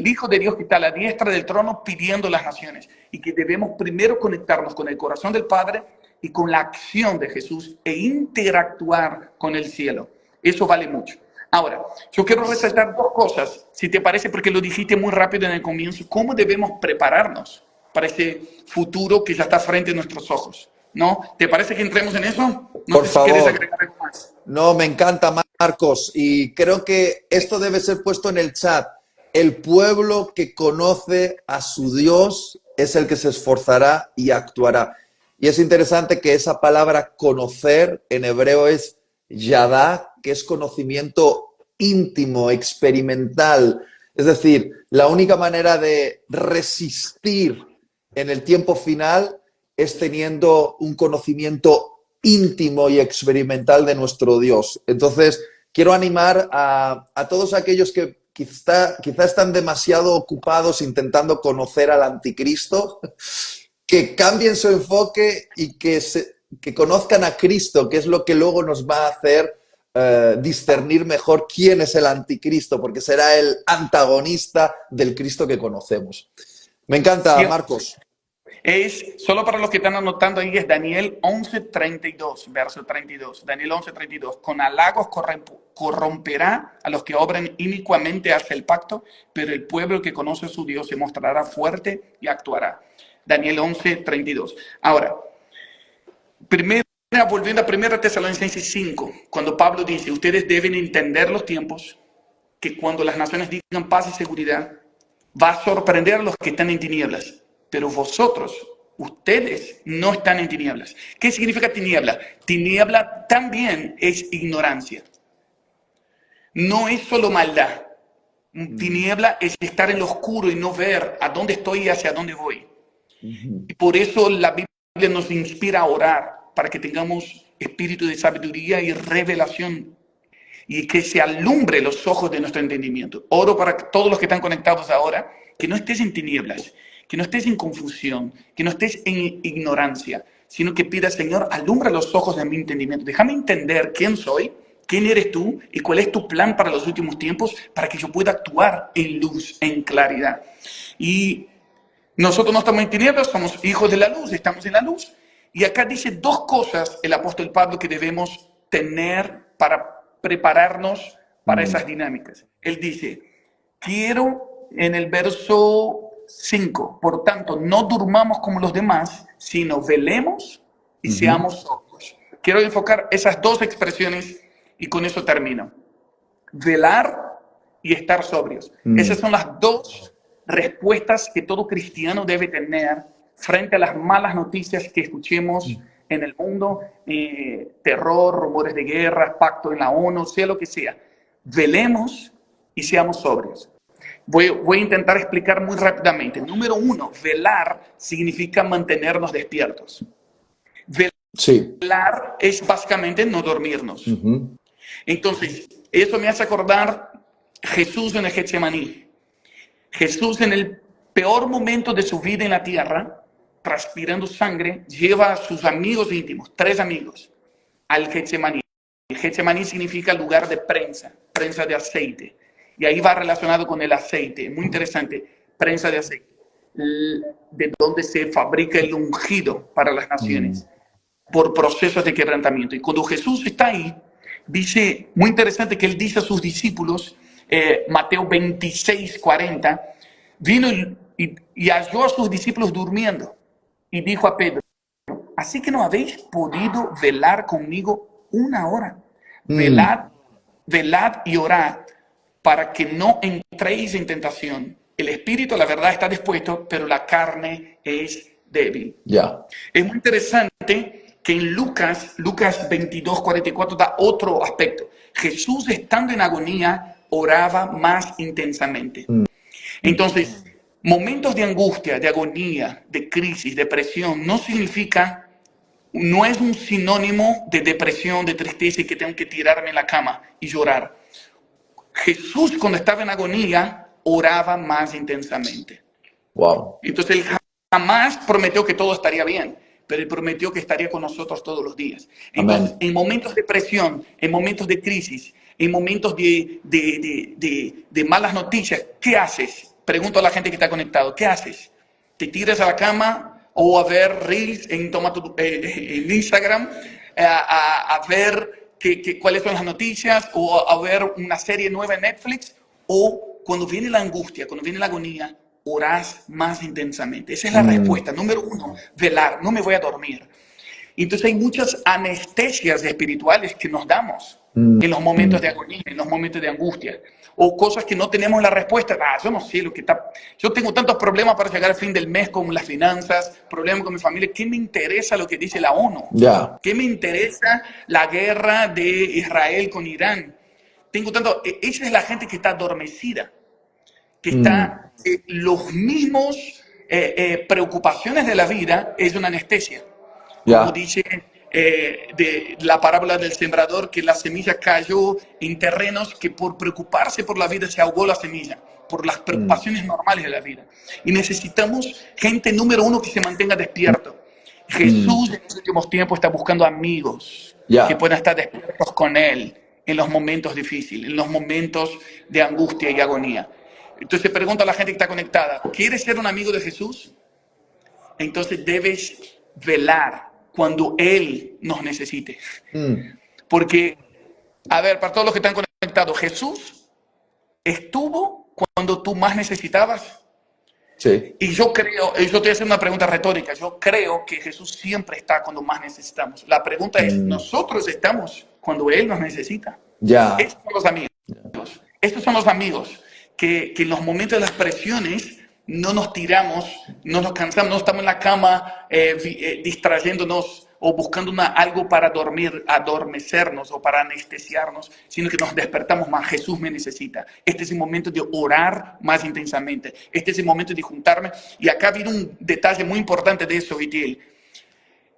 B: Hijo de Dios que está a la diestra del trono pidiendo las naciones. Y que debemos primero conectarnos con el corazón del Padre y con la acción de Jesús e interactuar con el cielo. Eso vale mucho. Ahora, yo quiero resaltar dos cosas, si te parece, porque lo dijiste muy rápido en el comienzo. ¿Cómo debemos prepararnos para ese futuro que ya está frente a nuestros ojos? ¿No? ¿Te parece que entremos en eso? No
A: Por
B: sé si quieres
A: favor.
B: agregar algo más.
A: No, me encanta, Marcos, y creo que esto debe ser puesto en el chat. El pueblo que conoce a su Dios es el que se esforzará y actuará. Y es interesante que esa palabra conocer en hebreo es yadá, que es conocimiento íntimo, experimental. Es decir, la única manera de resistir en el tiempo final es teniendo un conocimiento íntimo y experimental de nuestro Dios. Entonces, quiero animar a todos aquellos que quizá están demasiado ocupados intentando conocer al anticristo, que cambien su enfoque y que conozcan a Cristo, que es lo que luego nos va a hacer discernir mejor quién es el anticristo, porque será el antagonista del Cristo que conocemos. Me encanta,
B: Sí,
A: Marcos.
B: solo para los que están anotando ahí, es Daniel 11:32, verso 32. Daniel 11:32. Con halagos corromperá a los que obran inicuamente hacia el pacto, pero el pueblo que conoce a su Dios se mostrará fuerte y actuará. Daniel 11:32. Ahora, volviendo a 1 Tesalonicenses 5, cuando Pablo dice, ustedes deben entender los tiempos, que cuando las naciones digan paz y seguridad, va a sorprender a los que están en tinieblas. Pero vosotros, ustedes, no están en tinieblas. ¿Qué significa tiniebla? Tiniebla también es ignorancia. No es solo maldad. Tiniebla es estar en lo oscuro y no ver a dónde estoy y hacia dónde voy. Y por eso la Biblia nos inspira a orar para que tengamos espíritu de sabiduría y revelación y que se alumbre los ojos de nuestro entendimiento. Oro para todos los que están conectados ahora, que no estés en tinieblas, que no estés en confusión, que no estés en ignorancia, sino que pidas, Señor, alumbra los ojos de mi entendimiento. Déjame entender quién soy, quién eres tú y cuál es tu plan para los últimos tiempos para que yo pueda actuar en luz, en claridad. Y nosotros no estamos en tinieblas, somos hijos de la luz, estamos en la luz. Y acá dice dos cosas el apóstol Pablo que debemos tener para prepararnos para esas dinámicas. Él dice, quiero en el verso 5, por tanto, no durmamos como los demás, sino velemos y seamos sobrios. Quiero enfocar esas dos expresiones y con eso termino. Velar y estar sobrios. Esas son las dos respuestas que todo cristiano debe tener frente a las malas noticias que escuchemos en el mundo, terror, rumores de guerra, pacto en la ONU, sea lo que sea. Velemos y seamos sobrios. Voy a intentar explicar muy rápidamente. Número uno, velar significa mantenernos despiertos. Velar es básicamente no dormirnos. Entonces, eso me hace acordar Jesús en el Getsemaní. Jesús en el peor momento de su vida en la tierra transpirando sangre, lleva a sus amigos íntimos, 3 amigos, al Getsemaní. El Getsemaní significa lugar de prensa, prensa de aceite. Y ahí va relacionado con el aceite, muy interesante, prensa de aceite, de donde se fabrica el ungido para las naciones, por procesos de quebrantamiento. Y cuando Jesús está ahí, dice, muy interesante que él dice a sus discípulos, Mateo 26, 40, vino y halló a sus discípulos durmiendo y dijo a Pedro, así que no habéis podido velar conmigo una hora. Velad, velad y orad para que no entréis en tentación. El espíritu, la verdad, está dispuesto, pero la carne es débil.
A: Ya.
B: Es muy interesante que en Lucas 22, 44 da otro aspecto. Jesús, estando en agonía, oraba más intensamente. Entonces, momentos de angustia, de agonía, de crisis, depresión, no es un sinónimo de depresión, de tristeza y que tengo que tirarme en la cama y llorar. Jesús, cuando estaba en agonía, oraba más intensamente.
A: Wow.
B: Entonces, él jamás prometió que todo estaría bien, pero él prometió que estaría con nosotros todos los días. Entonces,
A: Amén.
B: en momentos de presión, en momentos de crisis, en momentos de malas noticias, ¿qué haces? Pregunto a la gente que está conectado, ¿qué haces? ¿Te tiras a la cama o a ver reels en Instagram, a ver cuáles son las noticias, o a ver una serie nueva en Netflix? O cuando viene la angustia, cuando viene la agonía, orás más intensamente. Esa es la respuesta. Número 1, velar, no me voy a dormir. Entonces hay muchas anestesias espirituales que nos damos en los momentos de agonía, en los momentos de angustia, o cosas que no tenemos la respuesta. Yo no sé lo que está. Yo tengo tantos problemas para llegar al fin del mes con las finanzas, problemas con mi familia. ¿Qué me interesa lo que dice la ONU?
A: Ya.
B: ¿Qué me interesa la guerra de Israel con Irán? Tengo tanto. Esa es la gente que está adormecida, que está los mismos preocupaciones de la vida es una anestesia. Como
A: Ya.
B: dice de la parábola del sembrador, que la semilla cayó en terrenos que por preocuparse por la vida se ahogó la semilla, por las preocupaciones normales de la vida. Y necesitamos gente número 1 que se mantenga despierto. Jesús en los últimos tiempos está buscando amigos que
A: Ya.
B: puedan estar despiertos con Él en los momentos difíciles, en los momentos de angustia y agonía. Entonces pregunto a la gente que está conectada, ¿quieres ser un amigo de Jesús? Entonces debes velar cuando Él nos necesite. Porque, a ver, para todos los que están conectados, Jesús estuvo cuando tú más necesitabas.
A: Sí.
B: Y yo te voy a hacer una pregunta retórica, yo creo que Jesús siempre está cuando más necesitamos. La pregunta es, ¿nosotros estamos cuando Él nos necesita?
A: Ya.
B: Estos son los amigos. Estos son los amigos que en los momentos de las presiones no nos tiramos, no nos cansamos, no estamos en la cama distrayéndonos o buscando algo para dormir, adormecernos o para anestesiarnos, sino que nos despertamos más. Jesús me necesita. Este es el momento de orar más intensamente. Este es el momento de juntarme. Y acá viene un detalle muy importante de eso, Itiel.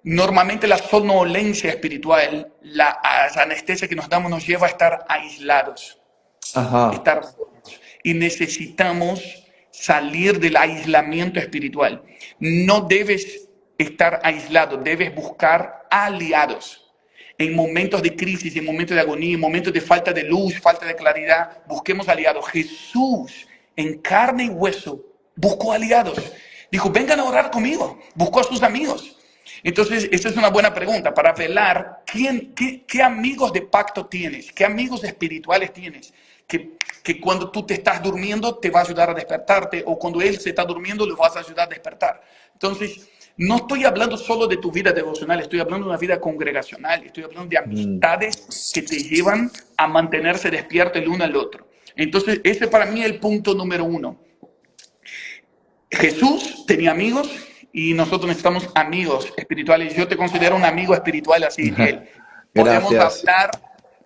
B: Normalmente la somnolencia espiritual, la anestesia que nos damos nos lleva a estar aislados.
A: Ajá.
B: Estar solos. Y necesitamos salir del aislamiento espiritual. No debes estar aislado, debes buscar aliados. En momentos de crisis, en momentos de agonía, en momentos de falta de luz, falta de claridad, busquemos aliados. Jesús, en carne y hueso, buscó aliados. Dijo, vengan a orar conmigo. Buscó a sus amigos. Entonces, esta es una buena pregunta para velar qué amigos de pacto tienes, qué amigos espirituales tienes, que cuando tú te estás durmiendo te va a ayudar a despertarte, o cuando él se está durmiendo le vas a ayudar a despertar. Entonces, no estoy hablando solo de tu vida devocional, estoy hablando de una vida congregacional, estoy hablando de amistades que te llevan a mantenerse despierto el uno al otro. Entonces, ese para mí es el punto número 1. Jesús tenía amigos y nosotros necesitamos amigos espirituales. Yo te considero un amigo espiritual así, Itiel. Podemos
A: Gracias.
B: hablar,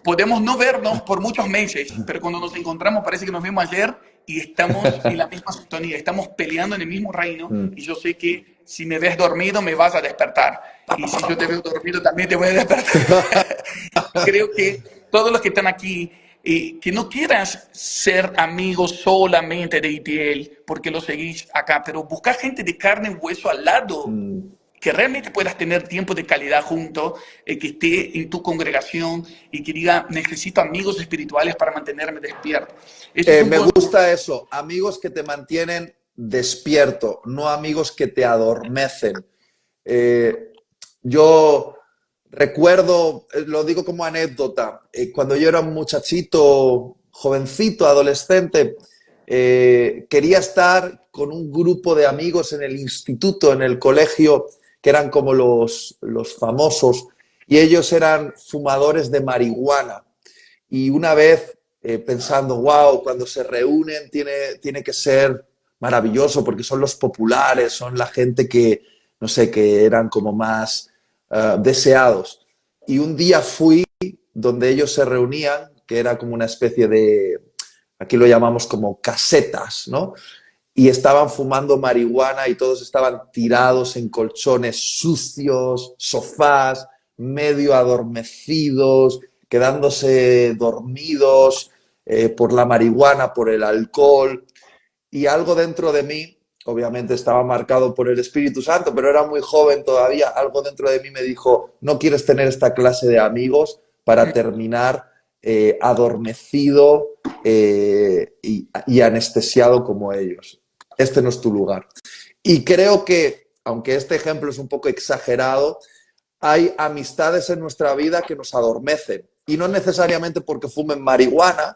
B: podemos no vernos por muchos meses, pero cuando nos encontramos parece que nos vimos ayer y estamos en la misma sintonía, estamos peleando en el mismo reino, y yo sé que si me ves dormido me vas a despertar, y si yo te veo dormido también te voy a despertar. Creo que todos los que están aquí, que no quieras ser amigos solamente de Itiel porque lo seguís acá, pero busca gente de carne y hueso al lado que realmente puedas tener tiempo de calidad junto, que esté en tu congregación y que diga, necesito amigos espirituales para mantenerme despierto. Eso es un
A: Me
B: buen...
A: gusta eso, amigos que te mantienen despierto, no amigos que te adormecen. Eh, yo recuerdo, lo digo como anécdota, cuando yo era un muchachito, jovencito, adolescente, quería estar con un grupo de amigos en el instituto, en el colegio, que eran como los famosos, y ellos eran fumadores de marihuana. Y una vez pensando, wow, cuando se reúnen tiene que ser maravilloso porque son los populares, son la gente que, no sé, que eran como más deseados. Y un día fui donde ellos se reunían, que era como una especie de, aquí lo llamamos como casetas, ¿no? Y estaban fumando marihuana y todos estaban tirados en colchones sucios, sofás, medio adormecidos, quedándose dormidos por la marihuana, por el alcohol. Y algo dentro de mí, obviamente estaba marcado por el Espíritu Santo, pero era muy joven todavía, algo dentro de mí me dijo, no quieres tener esta clase de amigos para terminar adormecido y anestesiado como ellos. Este no es tu lugar. Y creo que, aunque este ejemplo es un poco exagerado, hay amistades en nuestra vida que nos adormecen. Y no necesariamente porque fumen marihuana,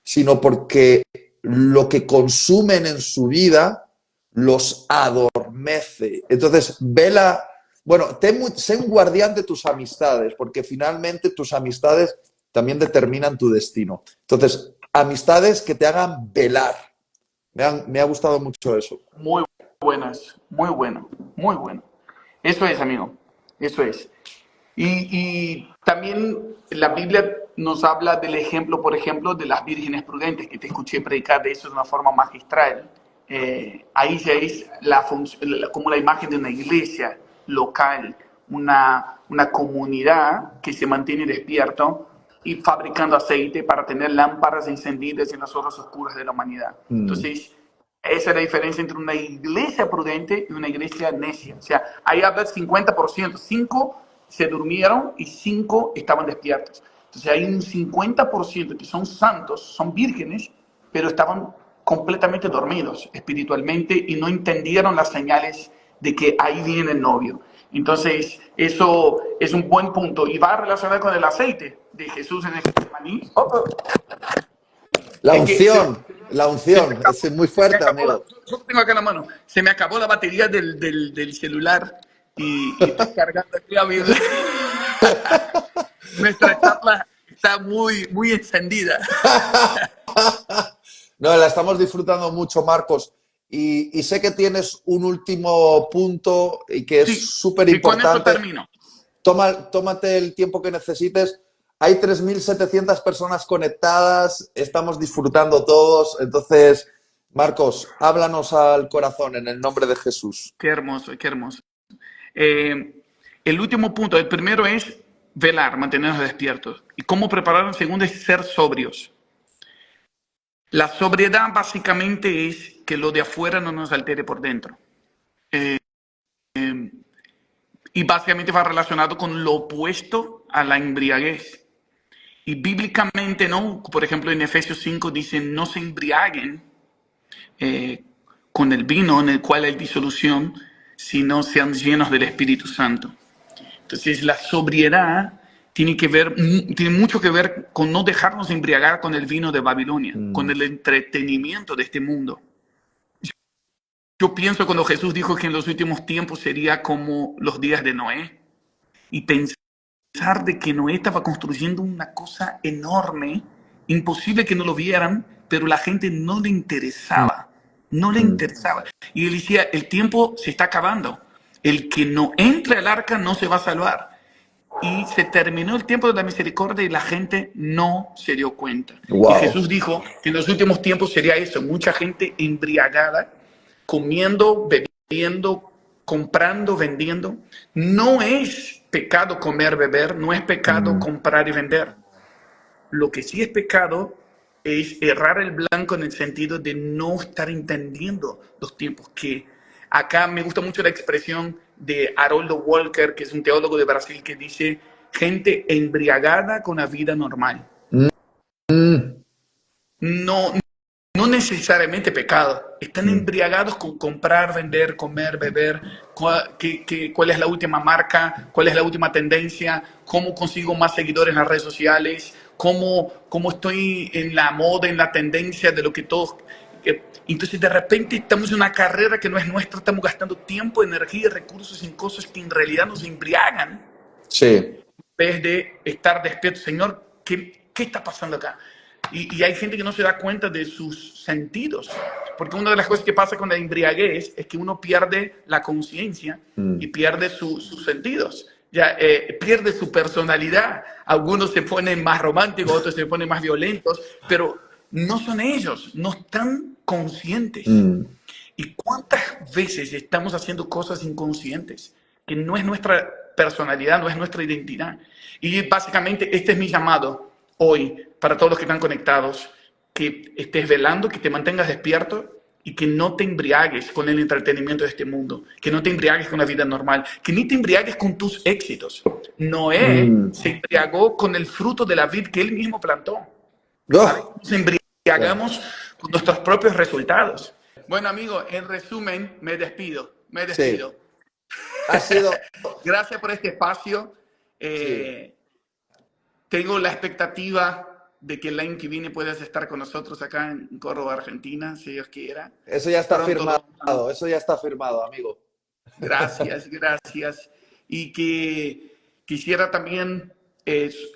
A: sino porque lo que consumen en su vida los adormece. Entonces, vela, bueno, sé un guardián de tus amistades, porque finalmente tus amistades también determinan tu destino. Entonces, amistades que te hagan velar. Me ha gustado mucho eso.
B: Muy buenas, muy bueno, muy bueno. Eso es, amigo, eso es. Y también la Biblia nos habla del ejemplo, por ejemplo, de las vírgenes prudentes, que te escuché predicar de eso de una forma magistral. Ahí ya es como la imagen de una iglesia local, una comunidad que se mantiene despierto y fabricando aceite para tener lámparas encendidas en las horas oscuras de la humanidad. Entonces, esa es la diferencia entre una iglesia prudente y una iglesia necia. O sea, ahí habla 50%. 5 se durmieron y 5 estaban despiertos. Entonces hay un 50% que son santos, son vírgenes, pero estaban completamente dormidos espiritualmente y no entendieron las señales de que ahí viene el novio. Entonces, eso es un buen punto y va relacionado con el aceite de Jesús en el Getsemaní.
A: La
B: Es que se me
A: unción,
B: acabó,
A: es muy
B: se me
A: fuerte,
B: acabó
A: amigo.
B: yo lo tengo acá en la mano, se me acabó la batería del celular y estoy cargando aquí a mi... Nuestra charla está muy, muy encendida.
A: No, la estamos disfrutando mucho, Marcos. Y sé que tienes un último punto y que es
B: Sí,
A: súper
B: y con eso
A: importante.
B: termino.
A: Tómate el tiempo que necesites. Hay 3.700 personas conectadas, estamos disfrutando todos. Entonces, Marcos, háblanos al corazón en el nombre de Jesús.
B: Qué hermoso, qué hermoso. Eh, el último punto, el primero es velar, mantenernos despiertos. ¿Y cómo preparar? El segundo es ser sobrios. La sobriedad básicamente es que lo de afuera no nos altere por dentro. Y básicamente va relacionado con lo opuesto a la embriaguez. Y bíblicamente, ¿no? Por ejemplo, en Efesios 5 dice, no se embriaguen eh, con el vino en el cual hay disolución, sino sean llenos del Espíritu Santo. Entonces, la sobriedad tiene mucho que ver con no dejarnos embriagar con el vino de Babilonia, con el entretenimiento de este mundo. Yo pienso cuando Jesús dijo que en los últimos tiempos sería como los días de Noé, y pensar de que Noé estaba construyendo una cosa enorme, imposible que no lo vieran, pero la gente no le interesaba, no le interesaba. Y él decía, el tiempo se está acabando, el que no entre al arca no se va a salvar. Y se terminó el tiempo de la misericordia y la gente no se dio cuenta. Y
A: Wow.
B: Jesús dijo que en los últimos tiempos sería eso, mucha gente embriagada, comiendo, bebiendo, comprando, vendiendo. No es pecado comer, beber, no es pecado comprar y vender. Lo que sí es pecado es errar el blanco en el sentido de no estar entendiendo los tiempos. Que acá me gusta mucho la expresión de Haroldo Walker, que es un teólogo de Brasil, que dice, gente embriagada con la vida normal.
A: Mm, mm,
B: No, no necesariamente pecado. Están
A: mm.
B: embriagados con comprar, vender, comer, beber, cuál es la última marca, cuál es la última tendencia, cómo consigo más seguidores en las redes sociales, cómo estoy en la moda, en la tendencia de lo que todos... Entonces de repente estamos en una carrera que no es nuestra, estamos gastando tiempo, energía y recursos en cosas que en realidad nos embriagan
A: Sí.
B: vez de estar despierto. Señor, ¿qué está pasando acá? Y hay gente que no se da cuenta de sus sentidos. Porque una de las cosas que pasa con la embriaguez es que uno pierde la conciencia y
A: Mm,
B: pierde sus sentidos. Ya, pierde su personalidad. Algunos se ponen más románticos, otros se ponen más violentos, pero no son ellos, no están conscientes.
A: mm.
B: ¿Y cuántas veces estamos haciendo cosas inconscientes que no es nuestra personalidad, no es nuestra identidad? Y básicamente este es mi llamado hoy para todos los que están conectados, que estés velando, que te mantengas despierto y que no te embriagues con el entretenimiento de este mundo, que no te embriagues con la vida normal, que ni te embriagues con tus éxitos. Noé
A: Mm.
B: se embriagó con el fruto de la vid que él mismo plantó. A veces
A: Oh,
B: nos
A: bueno,
B: embriagamos con nuestros propios resultados. Bueno, amigo, en resumen, me despido. Me
A: sí.
B: despido.
A: Ha sido,
B: Gracias por este espacio.
A: sí.
B: Eh, Tengo la expectativa de que el año que viene puedas estar con nosotros acá en Córdoba, Argentina, si Dios quiera.
A: Eso ya está
B: Pronto
A: firmado,
B: lo vamos.
A: eso ya está firmado, amigo.
B: Gracias, gracias. Y que quisiera también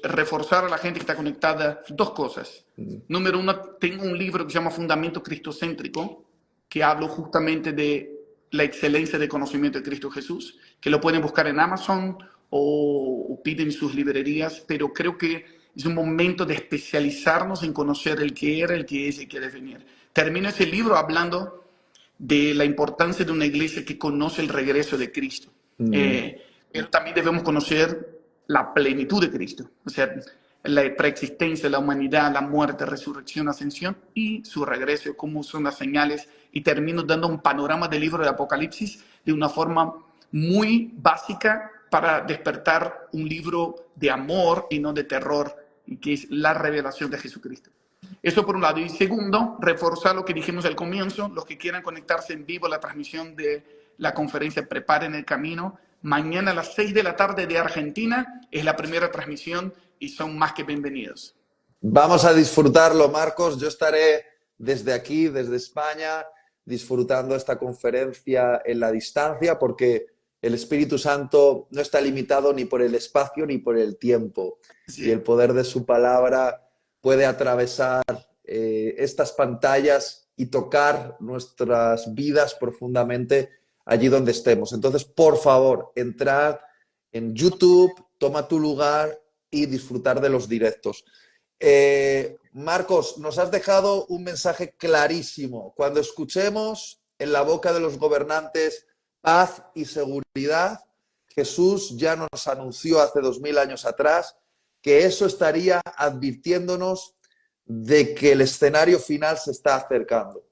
B: reforzar a la gente que está conectada dos cosas.
A: Mm,
B: Número uno, tengo un libro que se llama Fundamento Cristocéntrico, que hablo justamente de la excelencia de conocimiento de Cristo Jesús, que lo pueden buscar en Amazon o piden sus librerías, pero creo que es un momento de especializarnos en conocer el que era, el que es y el que debe venir. Termino ese libro hablando de la importancia de una iglesia que conoce el regreso de Cristo.
A: mm.
B: Pero también debemos conocer la plenitud de Cristo, o sea, la preexistencia, la humanidad, la muerte, resurrección, ascensión y su regreso, cómo son las señales. Y termino dando un panorama del libro de Apocalipsis de una forma muy básica para despertar un libro de amor y no de terror, y que es la revelación de Jesucristo. Eso por un lado. Y segundo, reforzar lo que dijimos al comienzo. Los que quieran conectarse en vivo a la transmisión de la conferencia, preparen el camino. Mañana a las 6 de la tarde de Argentina es la primera transmisión y son más que bienvenidos.
A: Vamos a disfrutarlo, Marcos. Yo estaré desde aquí, desde España, disfrutando esta conferencia en la distancia, porque el Espíritu Santo no está limitado ni por el espacio ni por el tiempo. Y el
B: Sí.
A: poder de su palabra puede atravesar estas pantallas y tocar nuestras vidas profundamente allí donde estemos. Entonces, por favor, entrad en YouTube, toma tu lugar y disfrutar de los directos. Marcos, nos has dejado un mensaje clarísimo. Cuando escuchemos en la boca de los gobernantes paz y seguridad, Jesús ya nos anunció hace 2000 años atrás que eso estaría advirtiéndonos de que el escenario final se está acercando.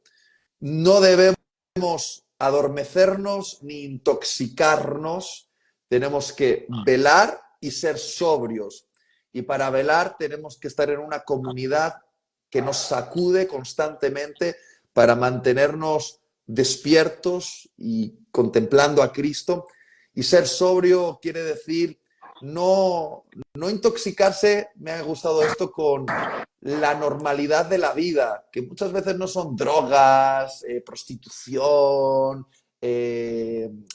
A: No debemos adormecernos ni intoxicarnos, tenemos que velar y ser sobrios. Y para velar tenemos que estar en una comunidad que nos sacude constantemente para mantenernos despiertos y contemplando a Cristo. Y ser sobrio quiere decir no intoxicarse, me ha gustado esto, con la normalidad de la vida, que muchas veces no son drogas, prostitución,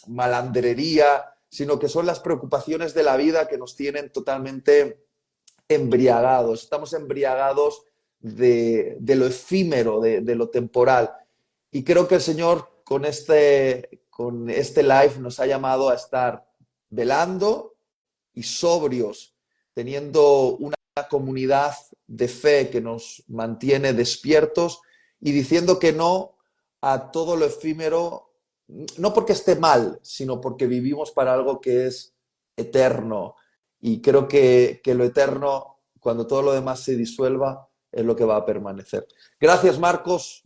A: malandrería, sino que son las preocupaciones de la vida que nos tienen totalmente embriagados. Estamos embriagados de lo efímero, de lo temporal. Y creo que el Señor con este live nos ha llamado a estar velando y sobrios, teniendo una comunidad de fe que nos mantiene despiertos y diciendo que no a todo lo efímero, no porque esté mal, sino porque vivimos para algo que es eterno. Y creo que lo eterno, cuando todo lo demás se disuelva, es lo que va a permanecer. Gracias, Marcos.